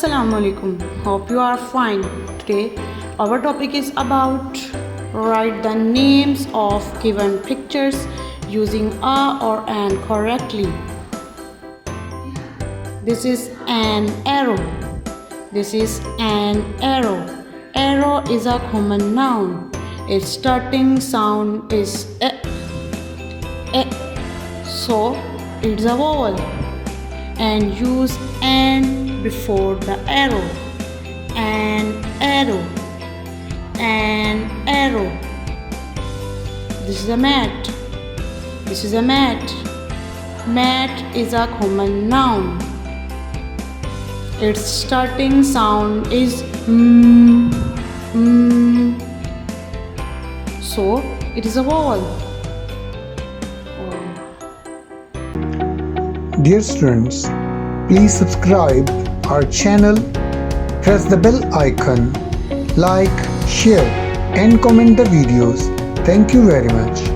Assalamu alaikum. Hope you are fine. Today our topic is about write the names of given pictures using a or an correctly. This is an arrow. This is an arrow. Arrow is a common noun. Its starting sound is a. So it's a vowel. And use an before the arrow. An arrow. An arrow. This is a mat. This is a mat. Mat is a common noun. Its starting sound is so it is a vowel. Dear students, please subscribe our channel, press the bell icon, like, share and comment the videos. Thank you very much.